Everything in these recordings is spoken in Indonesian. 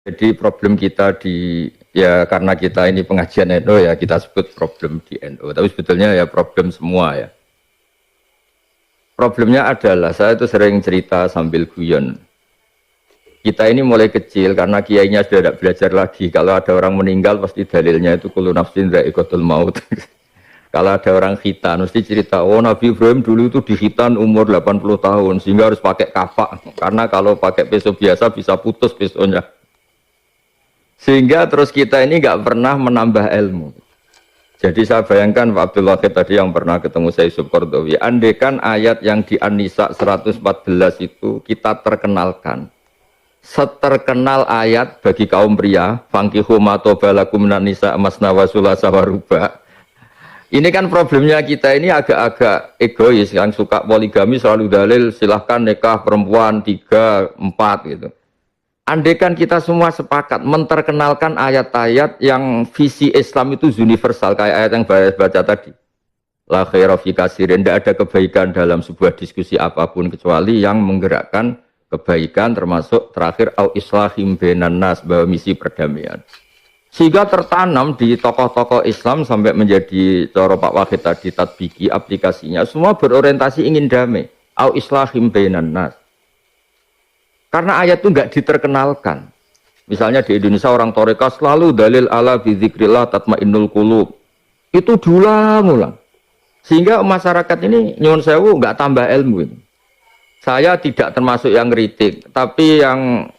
Jadi problem kita di ya karena kita ini pengajian NU ya kita sebut problem di NU. Tapi sebetulnya ya problem semua ya. Problemnya adalah saya itu sering cerita sambil guyon. Kita ini mulai kecil karena kiainya sudah tidak belajar lagi. Kalau ada orang meninggal pasti dalilnya itu kullu nafsin dha'iqatul maut. Kalau ada orang khitan mesti cerita, oh Nabi Ibrahim dulu itu dikhitan umur 80 tahun sehingga harus pakai kapak. Karena kalau pakai peso biasa bisa putus pesonya. Sehingga terus kita ini nggak pernah menambah ilmu. Jadi saya bayangkan Pak Abdul Wahid tadi yang pernah ketemu saya Yusuf Qardawi. Andaikan ayat yang di An-Nisa 114 itu kita terkenalkan. Seterkenal ayat bagi kaum pria, fankihu ma toba lakum minan nisa masna wa sulasa wa ruba. Ini kan problemnya kita ini agak-agak egois, yang suka poligami selalu dalil silahkan nikah perempuan 3, 4 gitu. Andaikan kita semua sepakat menterkenalkan ayat-ayat yang visi Islam itu universal kayak ayat yang baca tadi. La khaira fi katsirin, tidak ada kebaikan dalam sebuah diskusi apapun kecuali yang menggerakkan kebaikan, termasuk terakhir au islahim bainan nas, bahwa misi perdamaian. Sehingga tertanam di tokoh-tokoh Islam sampai menjadi cara Pak Wahid tadi tatbiki aplikasinya semua berorientasi ingin damai. Au islahim bainan nas. Karena ayat itu enggak diterkenalkan. Misalnya di Indonesia orang Toreka selalu dalil ala bi dzikrillah tatmainnul qulub. Itu diulang-ulang. Sehingga masyarakat ini nyuwun sewu enggak tambah ilmu ini. Saya tidak termasuk yang kritik, tapi yang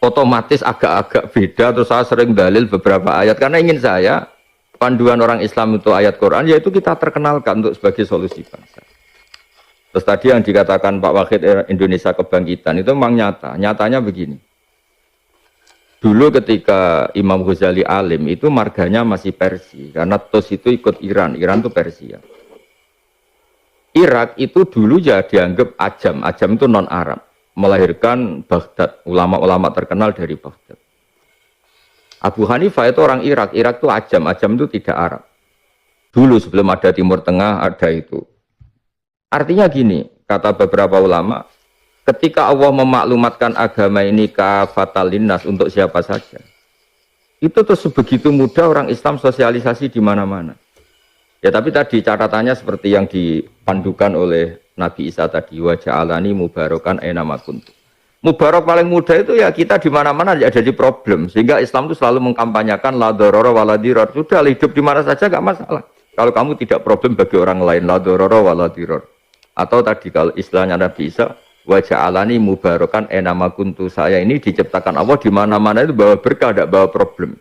otomatis agak-agak beda. Terus saya sering dalil beberapa ayat karena ingin saya panduan orang Islam itu ayat Quran, yaitu kita terkenalkan untuk sebagai solusi bangsa. Terus tadi yang dikatakan Pak Wahid Indonesia Kebangkitan itu memang nyata. Nyatanya begini. Dulu ketika Imam Ghazali alim itu marganya masih Persia karena TOS itu ikut Iran. Iran itu Persia. Irak itu dulu ya dianggap ajam. Ajam itu non-Arab. Melahirkan Baghdad. Ulama-ulama terkenal dari Baghdad. Abu Hanifah itu orang Irak. Irak itu ajam. Ajam itu tidak Arab. Dulu sebelum ada Timur Tengah ada itu. Artinya gini, kata beberapa ulama, ketika Allah memaklumatkan agama ini kafatal linnas untuk siapa saja. Itu tuh sebegitu mudah orang Islam sosialisasi di mana-mana. Ya tapi tadi catatannya seperti yang dipandukan oleh Nabi Isa tadi, wa ja'alani mubarakan aina ma kuntu. Mubarak paling mudah itu ya kita di mana-mana ya jadi problem, sehingga Islam itu selalu mengkampanyekan la darara wa la dirar. Sudah hidup di mana saja enggak masalah. Kalau kamu tidak problem bagi orang lain, la darara wa la dirar. Atau tadi kalau istilahnya Nabi Isa, wa ja'alani mubarakan aina ma kuntu. Saya ini diciptakan Allah di mana-mana itu bawa berkah, tidak bawa problem.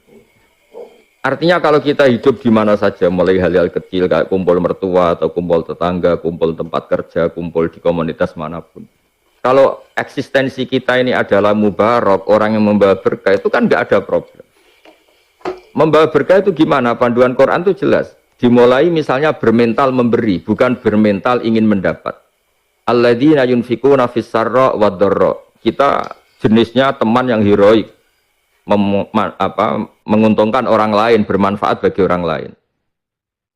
Artinya kalau kita hidup di mana saja, mulai hal-hal kecil kayak kumpul mertua atau kumpul tetangga, kumpul tempat kerja, kumpul di komunitas manapun. Kalau eksistensi kita ini adalah mubarak, orang yang membawa berkah itu kan nggak ada problem. Membawa berkah itu gimana? Panduan Quran itu jelas. Dimulai misalnya bermental memberi, bukan bermental ingin mendapat. Alladzina yunfikuna fis sarra wad dharra. Kita jenisnya teman yang heroik. Menguntungkan orang lain, bermanfaat bagi orang lain.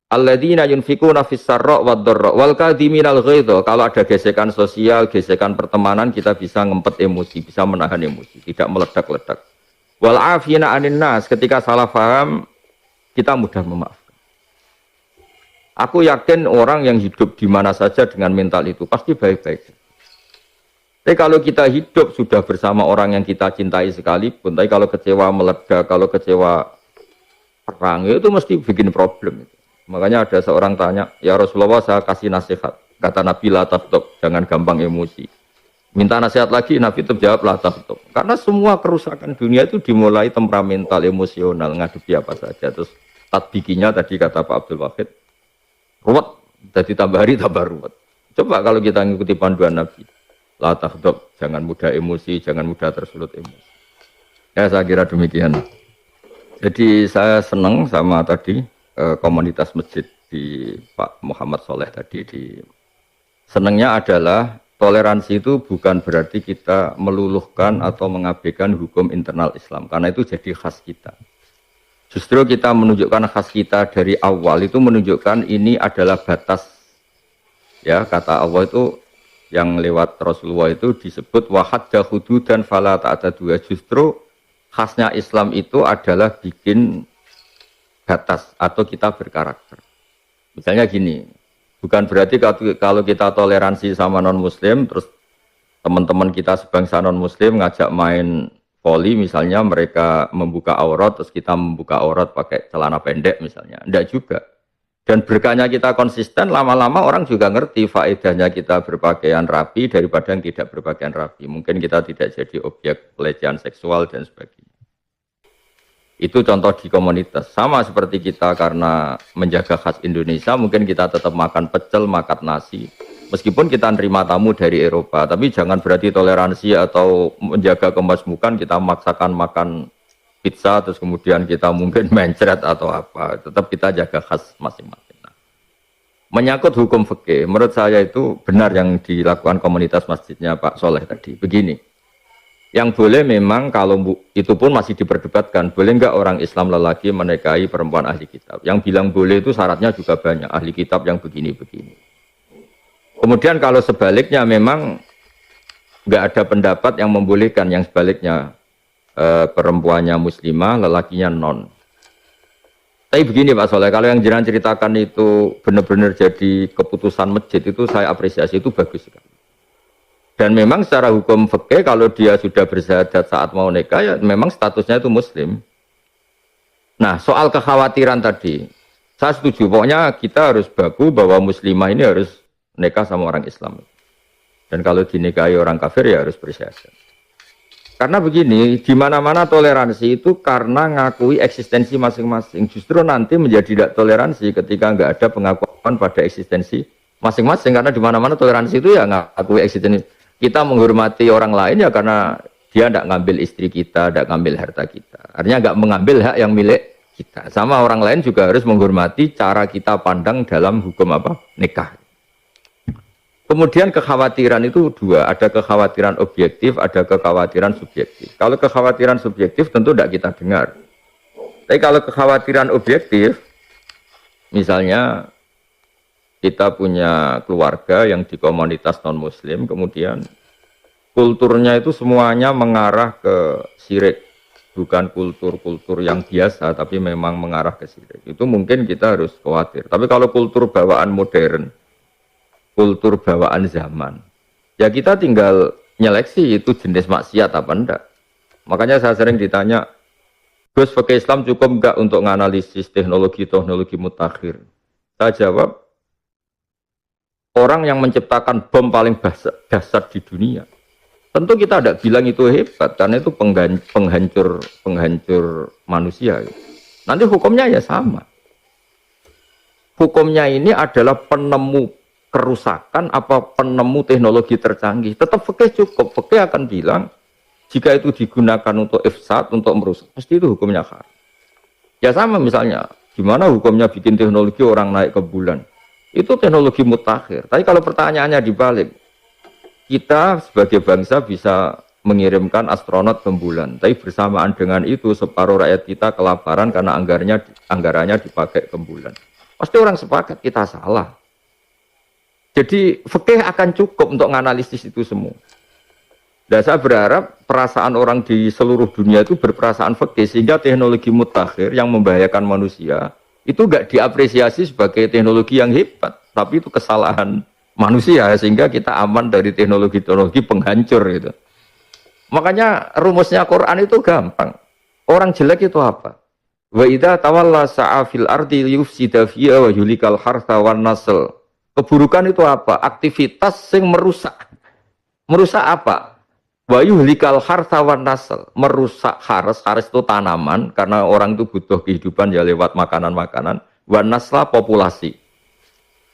Alladzina yunfikuna fis sarra wad dharra wal kadhiminal ghaidha. Kalau ada gesekan sosial, gesekan pertemanan, kita bisa ngempet emosi, bisa menahan emosi, tidak meledak-ledak. Wal afina 'anil nas, ketika salah paham kita mudah memaafkan. Aku yakin orang yang hidup di mana saja dengan mental itu pasti baik-baik. Tapi kalau kita hidup sudah bersama orang yang kita cintai sekalipun, tapi kalau kecewa meledak, kalau kecewa perang, itu mesti bikin problem. Makanya ada seorang tanya, ya Rasulullah saya kasih nasihat. Kata Nabi, la taftob, jangan gampang emosi. Minta nasihat lagi, Nabi tetap jawab, la taftob. Karena semua kerusakan dunia itu dimulai temperamental, emosional, ngadepi apa saja. Terus tatbikinya tadi kata Pak Abdul Wahid, ruwet, jadi tambah hari tambah ruwet. Coba kalau kita ngikuti panduan Nabi. La tahdab, jangan mudah emosi, jangan mudah tersulut emosi. Ya saya kira demikian. Jadi saya senang sama tadi komunitas masjid di Pak Muhammad Soleh tadi. Senangnya adalah toleransi itu bukan berarti kita meluluhkan atau mengabaikan hukum internal Islam. Karena itu jadi khas kita. Justru kita menunjukkan khas kita dari awal itu menunjukkan ini adalah batas. Ya kata Allah itu yang lewat Rasulullah itu disebut wahadda hududan fala ta'tadu. Justru khasnya Islam itu adalah bikin batas atau kita berkarakter. Misalnya gini, bukan berarti kalau kita toleransi sama non-muslim, terus teman-teman kita sebangsa non-muslim ngajak main voli misalnya, mereka membuka aurat, terus kita membuka aurat pakai celana pendek misalnya. Enggak juga. Dan berkahnya kita konsisten, lama-lama orang juga ngerti faedahnya kita berpakaian rapi daripada yang tidak berpakaian rapi. Mungkin kita tidak jadi objek pelecehan seksual dan sebagainya. Itu contoh di komunitas. Sama seperti kita karena menjaga khas Indonesia, mungkin kita tetap makan pecel, makan nasi. Meskipun kita nerima tamu dari Eropa, tapi jangan berarti toleransi atau menjaga kemasmukan kita maksakan makan pizza, terus kemudian kita mungkin mencret atau apa. Tetap kita jaga khas masing-masing. Nah, menyangkut hukum fikih, menurut saya itu benar yang dilakukan komunitas masjidnya Pak Soleh tadi. Begini, yang boleh memang kalau itu pun masih diperdebatkan, boleh nggak orang Islam lelaki menikahi perempuan ahli kitab? Yang bilang boleh itu syaratnya juga banyak, ahli kitab yang begini-begini. Kemudian kalau sebaliknya memang nggak ada pendapat yang membolehkan, yang sebaliknya perempuannya muslimah, lelakinya non. Tapi begini Pak Soleh, kalau yang jenengan ceritakan itu benar-benar jadi keputusan masjid, itu saya apresiasi, itu bagus sekali. Dan memang secara hukum fikih kalau dia sudah bersyahadat saat mau nikah, ya memang statusnya itu muslim. Nah, soal kekhawatiran tadi, saya setuju. Pokoknya kita harus baku bahwa muslimah ini harus nikah sama orang Islam. Dan kalau dinikahi orang kafir ya harus bersyahadat. Karena begini, di mana-mana toleransi itu karena ngakui eksistensi masing-masing. Justru nanti menjadi tidak toleransi ketika nggak ada pengakuan pada eksistensi masing-masing. Karena di mana-mana toleransi itu ya ngakui eksistensi. Kita menghormati orang lain ya karena dia tidak ngambil istri kita, tidak ngambil harta kita. Artinya nggak mengambil hak yang milik kita. Sama orang lain juga harus menghormati cara kita pandang dalam hukum apa? Nikah. Kemudian kekhawatiran itu dua, ada kekhawatiran objektif, ada kekhawatiran subjektif. Kalau kekhawatiran subjektif tentu tidak kita dengar. Tapi kalau kekhawatiran objektif, misalnya kita punya keluarga yang di komunitas non-muslim, kemudian kulturnya itu semuanya mengarah ke syirik. Bukan kultur-kultur yang biasa, tapi memang mengarah ke syirik. Itu mungkin kita harus khawatir. Tapi kalau kultur bawaan modern, kultur bawaan zaman, ya kita tinggal nyeleksi itu jenis maksiat apa enggak. Makanya saya sering ditanya, Gus, pakai Islam cukup enggak untuk menganalisis teknologi mutakhir? Saya jawab, orang yang menciptakan bom paling dasar di dunia, tentu kita tidak bilang itu hebat, karena itu penghancur manusia. Nanti hukumnya ya sama. Hukumnya ini adalah penemu kerusakan apa penemu teknologi tercanggih. Tetap fikih cukup. Fikih akan bilang jika itu digunakan untuk ifsad, untuk merusak, pasti itu hukumnya haram. Ya sama misalnya, gimana hukumnya bikin teknologi orang naik ke bulan? Itu teknologi mutakhir. Tapi kalau pertanyaannya dibalik, kita sebagai bangsa bisa mengirimkan astronot ke bulan, tapi bersamaan dengan itu separuh rakyat kita kelaparan karena anggarannya dipakai ke bulan. Pasti orang sepakat kita salah. Jadi fikih akan cukup untuk menganalisis itu semua. Dan saya berharap perasaan orang di seluruh dunia itu berperasaan fikih, sehingga teknologi mutakhir yang membahayakan manusia itu enggak diapresiasi sebagai teknologi yang hebat, tapi itu kesalahan manusia, sehingga kita aman dari teknologi-teknologi penghancur gitu. Makanya rumusnya Quran itu gampang. Orang jelek itu apa? Wa idza tawalla sa'a fil ardi yufsida fiha wa yulikal hartha wan nasl. Keburukan itu apa? Aktivitas yang merusak. Merusak apa? Wa yuhlikal hartha wan nasl. Merusak haras itu tanaman, karena orang itu butuh kehidupan ya lewat makanan-makanan. Wan nasla populasi.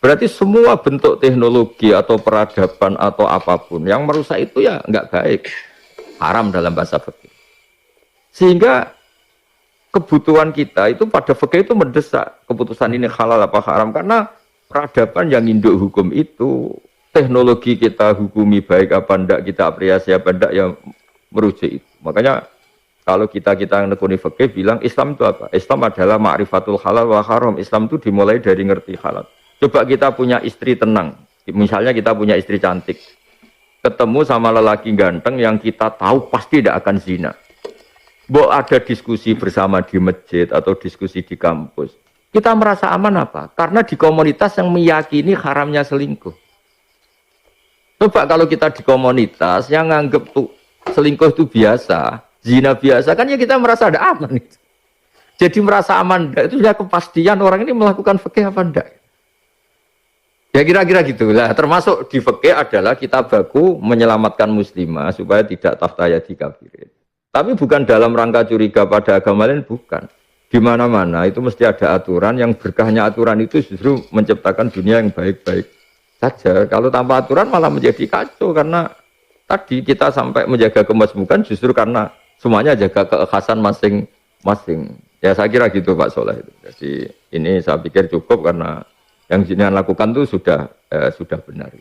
Berarti semua bentuk teknologi atau peradaban atau apapun yang merusak itu ya enggak baik. Haram dalam bahasa fikih. Sehingga kebutuhan kita itu pada fikih itu mendesak keputusan ini halal apa haram, karena peradaban yang induk hukum itu, teknologi kita hukumi baik apa enggak, kita apresiasi apa enggak, yang merujuk itu. Makanya kalau kita nekuni fikih bilang Islam itu apa? Islam adalah ma'rifatul halal wa haram. Islam itu dimulai dari ngerti halal. Coba kita punya istri tenang, misalnya kita punya istri cantik, ketemu sama lelaki ganteng yang kita tahu pasti tidak akan zina. Mbok ada diskusi bersama di masjid atau diskusi di kampus. Kita merasa aman apa? Karena di komunitas yang meyakini haramnya selingkuh. Coba kalau kita di komunitas yang nganggep tuh selingkuh itu biasa, zina biasa, kan ya kita merasa ada aman. Jadi merasa aman, itu sudah kepastian orang ini melakukan fikih apa enggak. Ya kira-kira gitulah. Termasuk di fikih adalah kita baku menyelamatkan muslimah supaya tidak taftaya dikafirin. Tapi bukan dalam rangka curiga pada agama lain, bukan. Di mana-mana itu mesti ada aturan, yang berkahnya aturan itu justru menciptakan dunia yang baik-baik saja. Kalau tanpa aturan malah menjadi kacau, karena tadi kita sampai menjaga kemasmukan justru karena semuanya jaga keekhasan masing-masing. Ya saya kira gitu Pak Soleh. Jadi ini saya pikir cukup karena yang jenengan lakukan itu sudah benar.